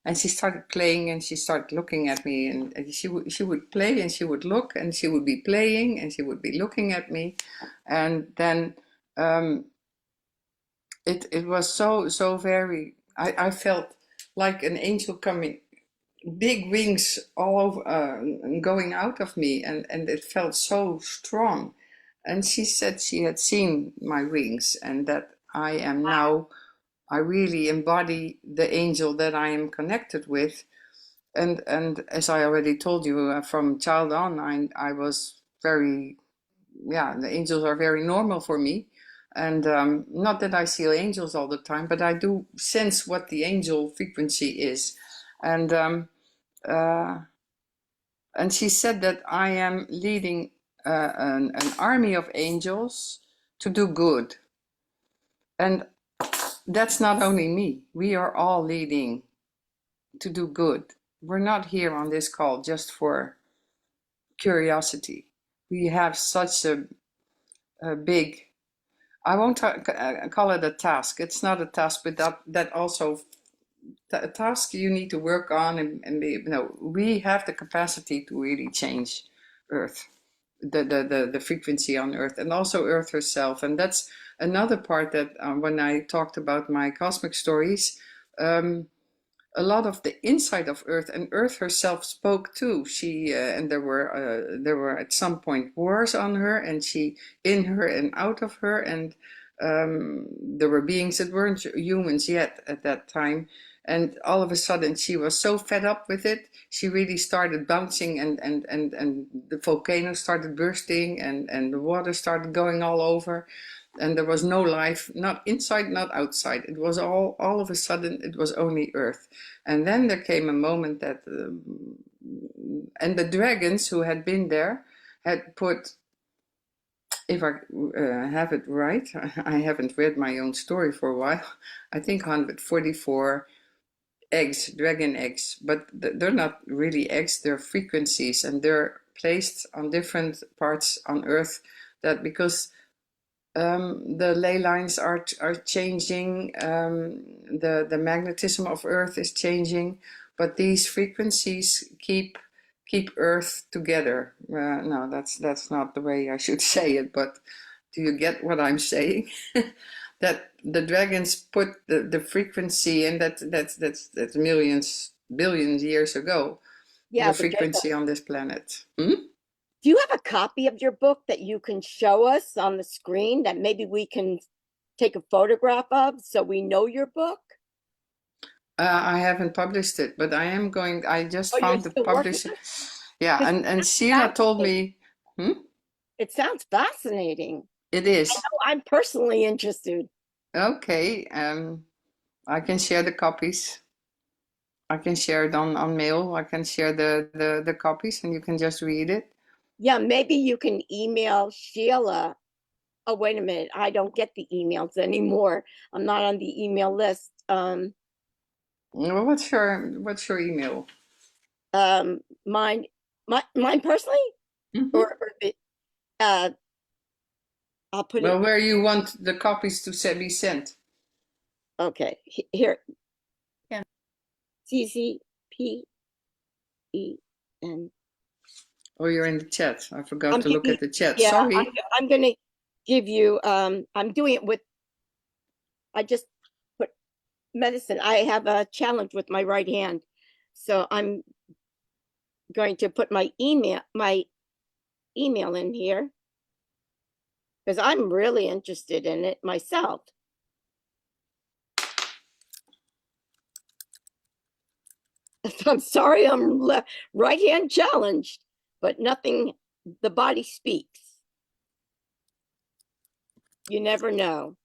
And she started playing and she started looking at me, and she would play and she would look and she would be playing and she would be looking at me. And then it was so very, I felt like an angel coming, big wings all over, going out of me, and it felt so strong. And she said she had seen my wings and that I am now, I really embody the angel that I am connected with. And as I already told you, from child on, I was very, yeah, the angels are very normal for me. And not that I see angels all the time, but I do sense what the angel frequency is. And uh, and she said that I am leading an army of angels to do good. And that's not only me. We are all leading to do good. We're not here on this call just for curiosity. We have such a big, I won't call it a task. It's not a task, but that also a task you need to work on, and be, you know, we have the capacity to really change Earth, the frequency on Earth, and also Earth herself. And that's another part that when I talked about my cosmic stories, a lot of the inside of Earth, and Earth herself spoke too. She and there were at some point wars on her, and she in her and out of her, and there were beings that weren't humans yet at that time. And all of a sudden, she was so fed up with it. She really started bouncing, and the volcano started bursting, and the water started going all over. And there was no life, not inside, not outside. It was all of a sudden, it was only Earth. And then there came a moment that, and the dragons who had been there had put, if I have it right, I haven't read my own story for a while, I think 144 eggs, dragon eggs, but they're not really eggs, they're frequencies, and they're placed on different parts on Earth, that because the ley lines are changing, the magnetism of Earth is changing, but these frequencies keep Earth together. No, that's not the way I should say it, but do you get what I'm saying? That the dragons put the frequency, and that's millions, billions years ago, Yeah, the but Jacob, frequency on this planet. Hmm? do you have a copy of your book that you can show us on the screen that maybe we can take a photograph of so we know your book? I haven't published it, but I am going. I just Oh, you're found the still working publisher. on Yeah, it? 'Cause and Sheila told me, it sounds fascinating. it is. Oh, I'm personally interested. Okay. I can share the copies. I can share it on mail. I can share the copies, and you can just read it. Yeah, maybe you can email Sheila. Oh, wait a minute. I don't get the emails anymore. I'm not on the email list. Well, what's your email? Mine, mine personally, Mhm. or uh, I'll put Well, it. where you want the copies to be sent? Okay, here. Yeah. CCPEN. Oh, you're in the chat. I forgot I'm to look giving, at the chat. yeah, Sorry. I'm gonna give you. I'm doing it with. I just put medicine. I have a challenge with my right hand, so I'm going to put my email in here because I'm really interested in it myself. I'm sorry, I'm right hand challenged, but nothing. The body speaks. You never know.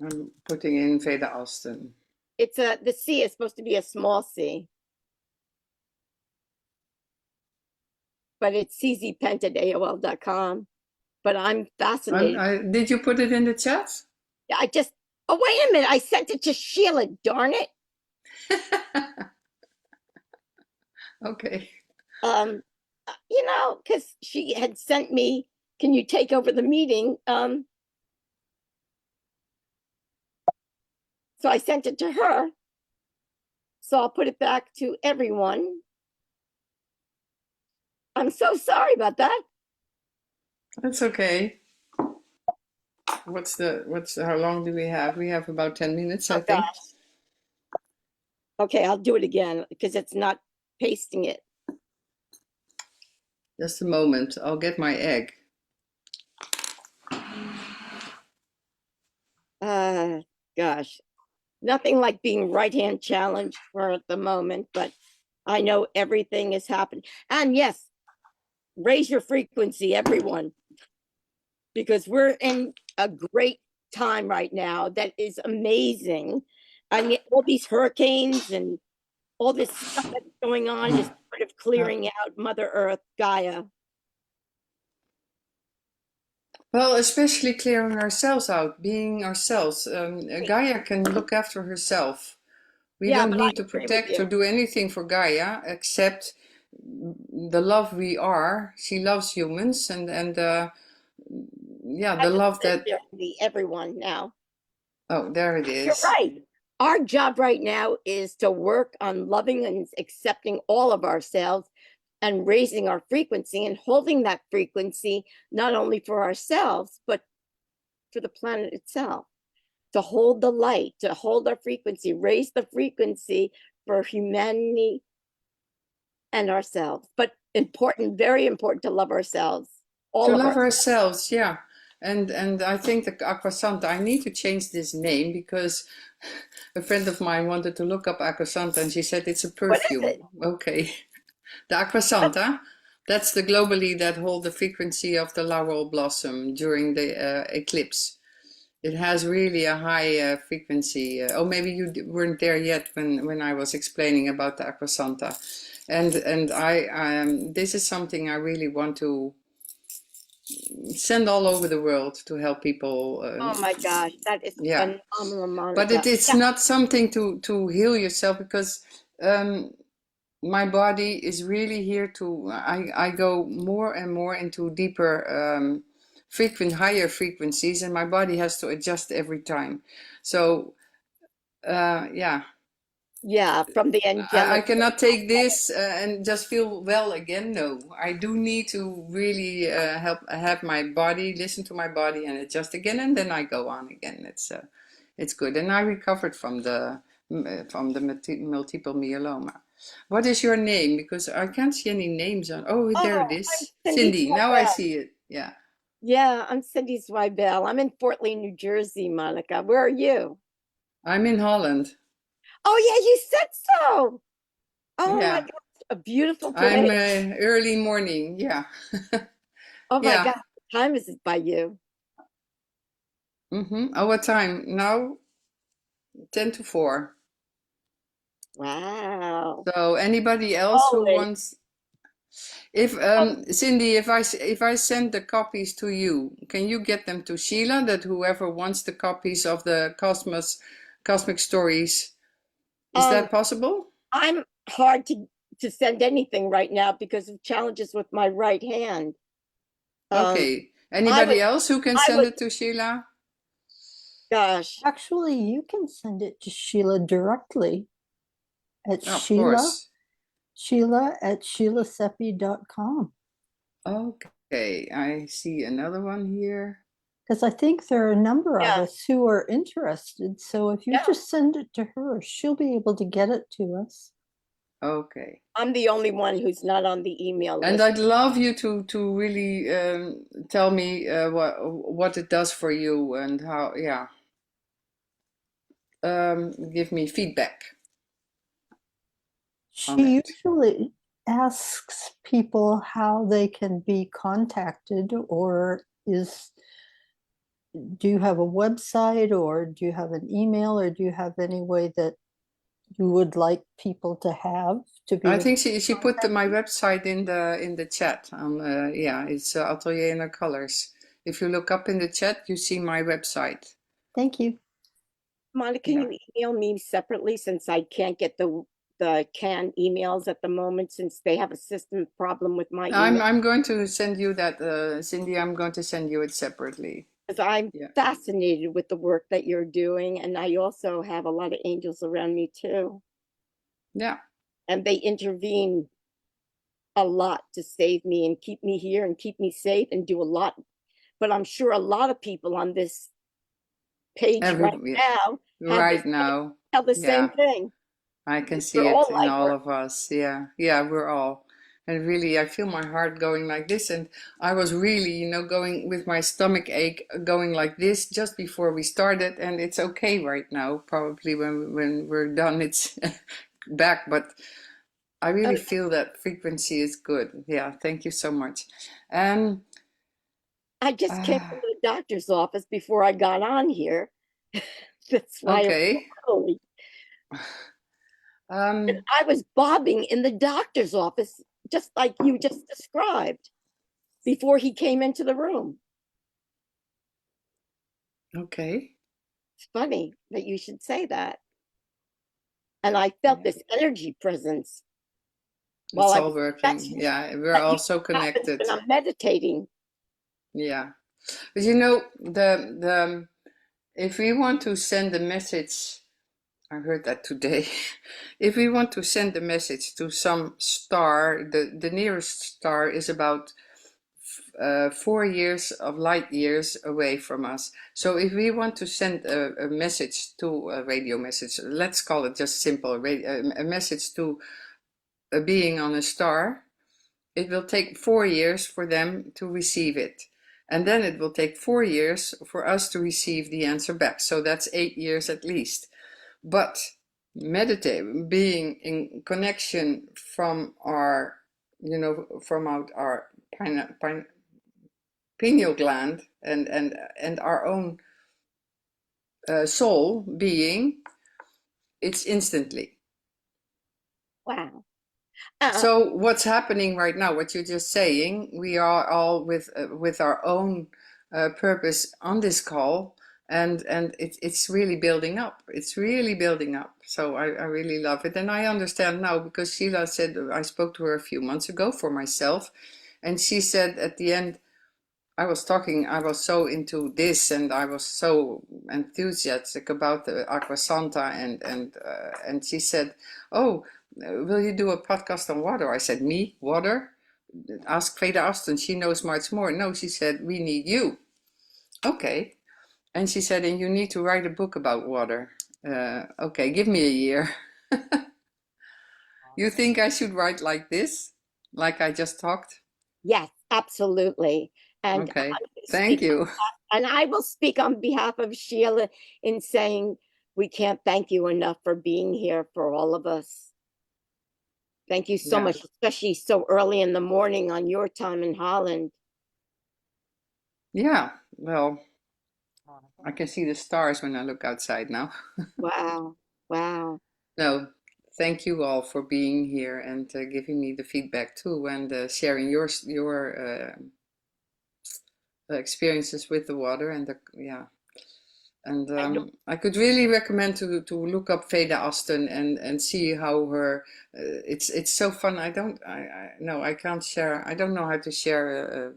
I'm putting in Veda Alston. It's the C is supposed to be a small c, but it's czpent@aol.com. But I'm fascinated. Did you put it in the chat? I just, oh, wait a minute. I sent it to Sheila, darn it. Okay. because she had sent me, can you take over the meeting? So I sent it to her. So I'll put it back to everyone. I'm so sorry about that. That's okay. How long do we have? We have about 10 minutes, I think. Gosh. Okay, I'll do it again because it's not pasting it. Just a moment. I'll get my egg. Gosh, nothing like being right-hand challenged for the moment, but I know everything is happening. And yes, raise your frequency, everyone, because we're in a great time right now that is amazing. I mean, all these hurricanes and all this stuff that's going on is sort of clearing out Mother Earth, Gaia. Well, especially clearing ourselves out, being ourselves. Gaia can look after herself. We Yeah, don't but I need to agree with protect or you. do anything for Gaia except the love we are. She loves humans, and yeah, the love that. Everyone now. Oh, there it You're is. right. Our job right now is to work on loving and accepting all of ourselves and raising our frequency and holding that frequency not only for ourselves, but for the planet itself. To hold the light, to hold our frequency, raise the frequency for humanity and ourselves. But important, very important to love ourselves, all To of love ourselves. ourselves, yeah. And I think the Aqua Santa, I need to change this name because a friend of mine wanted to look up Aqua Santa and she said it's a What is perfume. it? Okay. The Aqua Santa, that's the globally that hold the frequency of the laurel blossom during the eclipse. It has really a high frequency. Oh, maybe you weren't there yet when I was explaining about the Aqua Santa. And this is something I really want to send all over the world to help people. Oh my gosh, that is Yeah, phenomenal, but Monica. it's Yeah, not something to heal yourself because my body is really here to. I go more and more into deeper, higher frequencies, and my body has to adjust every time. So yeah. yeah, from the I angelic. cannot take this and just feel well again. No, I do need to really have my body, listen to my body, and adjust again, and then I go on again. It's good, and I recovered from the multiple myeloma. What is your name? Because I can't see any names on. Oh, there it Oh, I'm is, Cindy Cindy. Now I Swibell. see it. Yeah, Yeah, I'm Cindy Swibell. I'm in Fort Lee, New Jersey, Monica. Where are you? I'm in Holland. Oh, yeah, you said so. Oh my Yeah, gosh, a beautiful I'm place. early morning. Yeah, Oh my yeah. God, what time is it by you? Oh, what time now? 10 to 4. Wow. So anybody else who Holy. wants, if Cindy, if I send the copies to you, can you get them to Sheila? That whoever wants the copies of the cosmic stories, is Um, that possible? I'm hard to send anything right now because of challenges with my right hand. Um, Okay. I was Anybody else who can I send was it to Sheila? gosh. Actually, you can send it to Sheila directly at Of course. Sheila at sheilaseppi.com. Okay, I see another one here. Because I think there are a number of Yeah, us who are interested. So if you yeah. just send it to her, she'll be able to get it to us. Okay. I'm the only one who's not on the email And list. I'd love you to really tell me what it does for you and how, yeah. Give me feedback on She it. usually asks people how they can be contacted, or do you have a website, or do you have an email, or do you have any way that you would like people to have to be I able think to she put contact my you? website in the chat. Yeah, it's Atelier in the Colors. If you look up in the chat, you see my website. Thank you. Monica, can Yeah. you email me separately since I can't get the the canned emails at the moment since they have a system problem with my email. I'm going to send you that, Cindy. I'm going to send you it separately. Because I'm Yeah. fascinated with the work that you're doing, and I also have a lot of angels around me too, Yeah. and they intervene a lot to save me and keep me here and keep me safe and do a lot. But I'm sure a lot of people on this page right now Right now. have the same Yeah. thing. I can We're see it all in like all her. of us. Yeah. Yeah, we're all. And really, I feel my heart going like this. And I was really, you know, going with my stomach ache, going like this just before we started. And it's okay right now. Probably when we're done, it's back. But I really feel that frequency is good. Yeah. Thank you so much. I just came from the doctor's office before I got on here. That's why I'm Okay. early. Um, I was bobbing in the doctor's office, just like you just described, before he came into the room. okay. It's funny that you should say that. And I felt this energy presence while It's I all was, working. Yeah. We're that all usually so happens connected. when I'm meditating. Yeah. But you know, the if we want to send a message, I heard that today. If we want to send a message to some star, the nearest star is about 4 years of light years away from us. So if we want to send a message to a radio message, let's call it just simple, a message to a being on a star, it will take 4 years for them to receive it. And then it will take 4 years for us to receive the answer back. So that's 8 years at least. But meditate, being in connection from our, you know, from our pineal gland and our own soul being, it's instantly. Wow. So what's happening right now, what you're just saying, we are all with our own purpose on this call, and it's really building up. It's really building up. So I really love it. And I understand now because Sheila said, I spoke to her a few months ago for myself, and she said at the end, I was so into this and I was so enthusiastic about the Aqua Santa and she said, oh, will you do a podcast on water? I said, me? Water? Ask Veda Austin, she knows much more. No, she said, we need you. Okay. And she said, and you need to write a book about water. Okay, give me a year. You think I should write like this? Like I just talked? Yes, absolutely. And Okay, thank you. and I will speak on behalf of Sheila in saying we can't thank you enough for being here for all of us. Thank you so Yeah. much, especially so early in the morning on your time in Holland. Yeah, well, I can see the stars when I look outside now. Wow. Wow. No, thank you all for being here and giving me the feedback too, and sharing your experiences with the water and yeah. And I could really recommend to look up Veda Austin and see how her it's so fun. I can't share. I don't know how to share.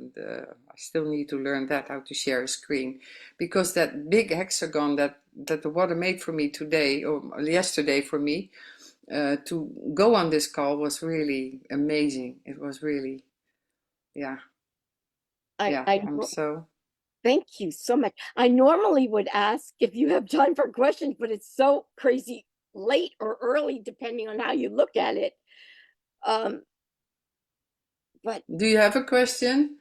I still need to learn that, how to share a screen, because that big hexagon that the water made for me today or yesterday for me to go on this call was really amazing. It was really, yeah. I'm so. Thank you so much. I normally would ask if you have time for questions, but it's so crazy late or early, depending on how you look at it. But Do you have a question?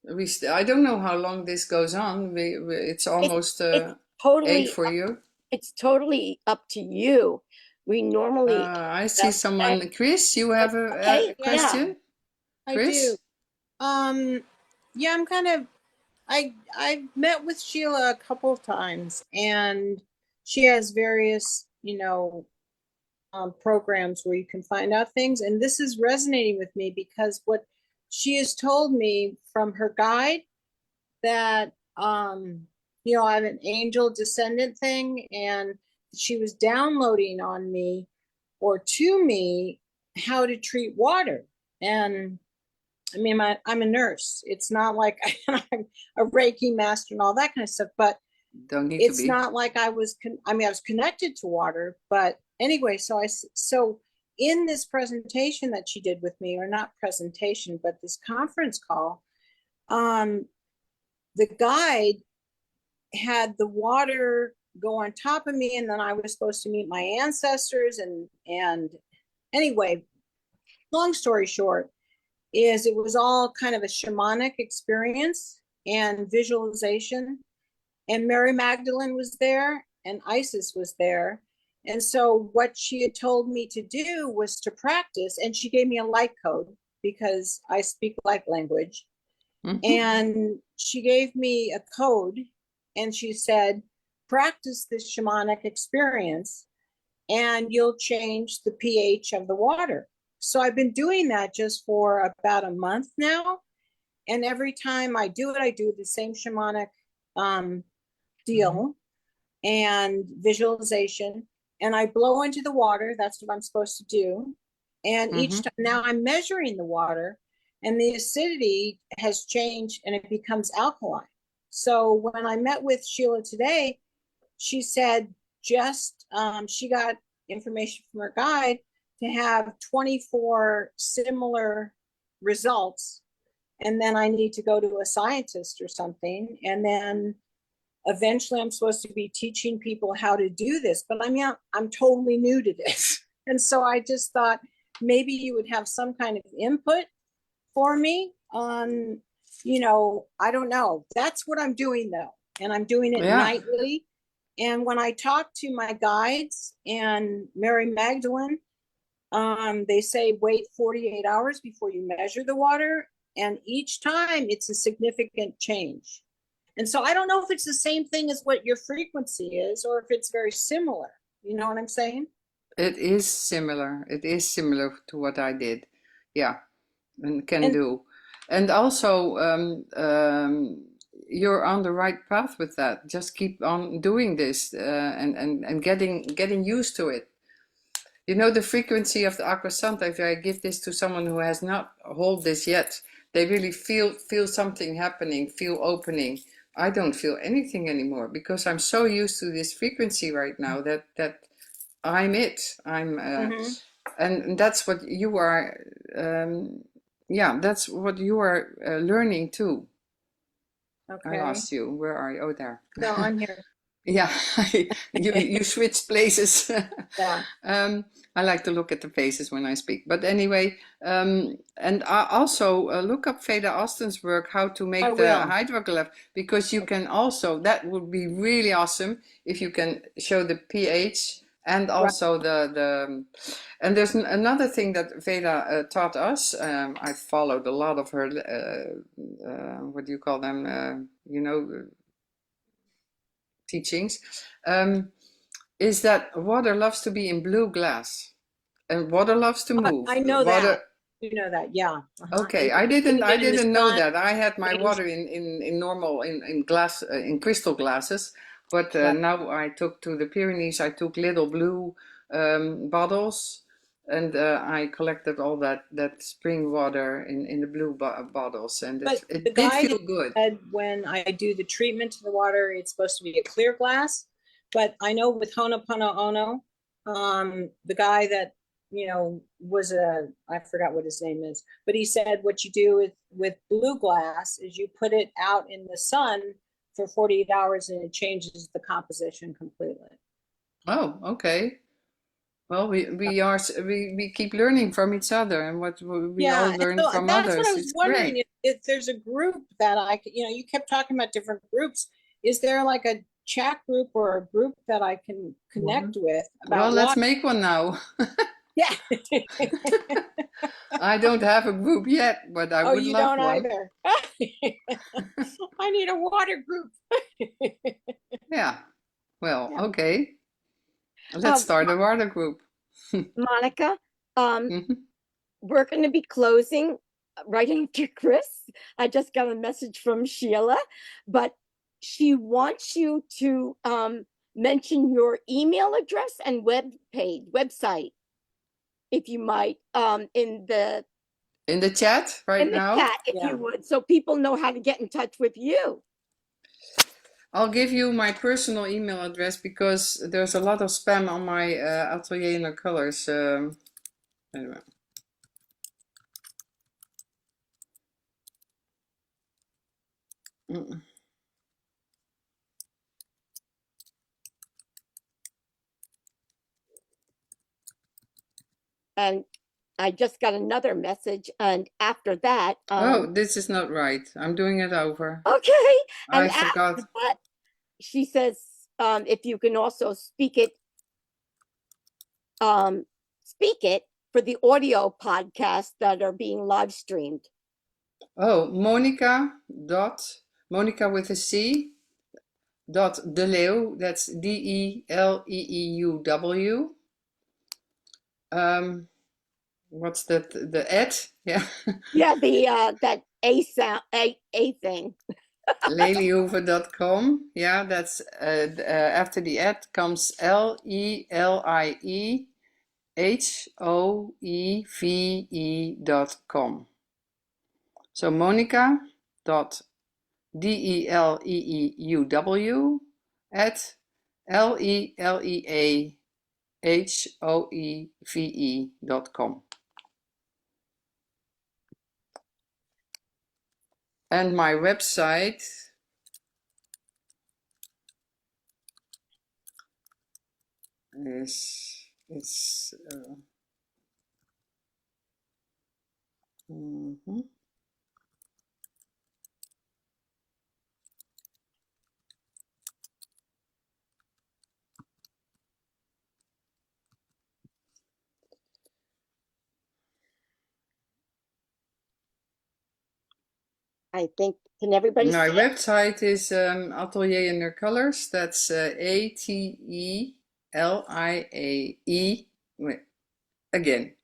I don't know how long this goes on. It's almost it's 8 totally for you. it's totally up to you. We normally I see someone. Chris, you have a okay, yeah. question? I Chris? do. Yeah, I'm kind of, I've met with Sheila a couple of times, and she has various, programs where you can find out things. And this is resonating with me because what she has told me from her guide that, I have an angel descendant thing, and she was downloading on me or to me how to treat water. And I mean, I'm a nurse. It's not like I'm a Reiki master and all that kind of stuff, but Don't need to it's be. not like I was, I mean, I was connected to water, but anyway, so in this presentation that she did with me, or not presentation, but this conference call, the guide had the water go on top of me, and then I was supposed to meet my ancestors, and anyway, long story short, is it was all kind of a shamanic experience and visualization. And Mary Magdalene was there and Isis was there. And so what she had told me to do was to practice, and she gave me a light code because I speak light language. And she gave me a code and she said, practice this shamanic experience and you'll change the pH of the water. So I've been doing that just for about a month now. And every time I do the same shamanic deal and visualization, and I blow into the water. That's what I'm supposed to do. And each time now I'm measuring the water, and the acidity has changed and it becomes alkaline. So when I met with Sheila today, she said just she got information from her guide to have 24 similar results, and then I need to go to a scientist or something, and then eventually I'm supposed to be teaching people how to do this. But I mean, I'm totally new to this, and so I just thought maybe you would have some kind of input for me on, you know, I don't know. That's what I'm doing though, and I'm doing it nightly. And when I talk to my guides and Mary Magdalene, they say wait 48 hours before you measure the water, and each time it's a significant change. And so I don't know if it's the same thing as what your frequency is, or if it's very similar. You know what I'm saying? It is similar. It is similar to what I did. Yeah, and can do. And also, you're on the right path with that. Just keep on doing this and getting used to it. You know, the frequency of the Aqua Santa, if I give this to someone who has not hold this yet, they really feel something happening, feel opening. I don't feel anything anymore because I'm so used to this frequency right now that I'm it. And that's what you are. That's what you are learning too. Okay. I lost you. Where are you? Oh, there. No, I'm here. Yeah, you switch places. Yeah. I like to look at the faces when I speak. But anyway, and I also look up Veda Austin's work, how to make the hydroglyph, because you can also, that would be really awesome if you can show the pH and also and there's another thing that Veda taught us. I followed a lot of her, what do you call them, teachings, is that water loves to be in blue glass and water loves to move. I know that. You know that, yeah. Okay, I didn't know that. I had my water in normal in glass in crystal glasses, but now I took to the Pyrenees. I took little blue bottles, and I collected all that spring water in the blue bottles, and it did feel good. Said when I do the treatment to the water, it's supposed to be a clear glass, but I know with Ho'oponopono, the guy that was I forgot what his name is, but he said what you do with blue glass is you put it out in the sun for 48 hours and it changes the composition completely. Oh, okay. Well, we keep learning from each other, and what we all learn from others. That's what I was wondering. If there's a group that you kept talking about different groups. Is there like a chat group or a group that I can connect with? Well, let's make one now. Yeah. I don't have a group yet, but I would love one. Oh, you don't either. I need a water group. Yeah. Well, okay. Let's start a water group. Monica, we're going to be closing right after Chris. I just got a message from Sheila, but she wants you to mention your email address and website. if you might, in the chat right now. chat, if Yeah. you would, so people know how to get in touch with you. I'll give you my personal email address because there's a lot of spam on my Atelier in the Colors. Anyway. Mm. And I just got another message, and after that, Oh, this is not right. I'm doing it over. okay, I and forgot. after that, she says, if you can also speak it for the audio podcasts that are being live streamed. Oh, Monica with a C dot de Leeuw. That's DELEEUW. What's that? The at? Yeah. Yeah, the that A sound, a thing. Leliehoeven.com. Yeah, that's after the at comes LELIEHOEVE.com. So Monica dot DELEEUW at LELEAHOEVE.com. And my website is I think, can everybody my see it? website is Atelier in their Colors. That's ATELIAE. Wait, again.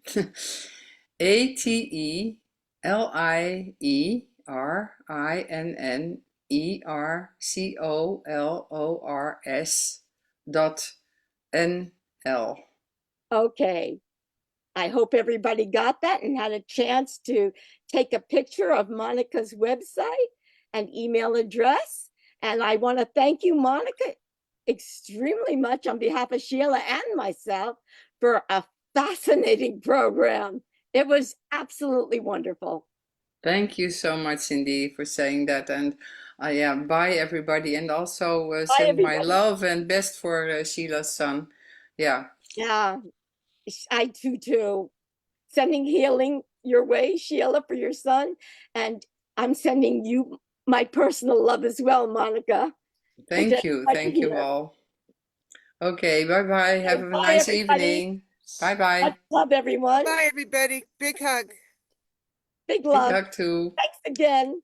ATELINNERCOLORS.NL. Okay. I hope everybody got that and had a chance to take a picture of Monica's website and email address. And I want to thank you, Monica, extremely much on behalf of Sheila and myself for a fascinating program. It was absolutely wonderful. Thank you so much, Cindy, for saying that. And yeah, bye everybody. And also send my everybody. love and best for Sheila's son. Yeah. Yeah, I too. Sending healing your way, Sheila, for your son. And I'm sending you my personal love as well, Monica. Thank you. Thank you all. Okay, bye-bye. Have a nice evening. Bye-bye. Much love, everyone. Bye, everybody. Big hug. Big Big love. hug too. Thanks again.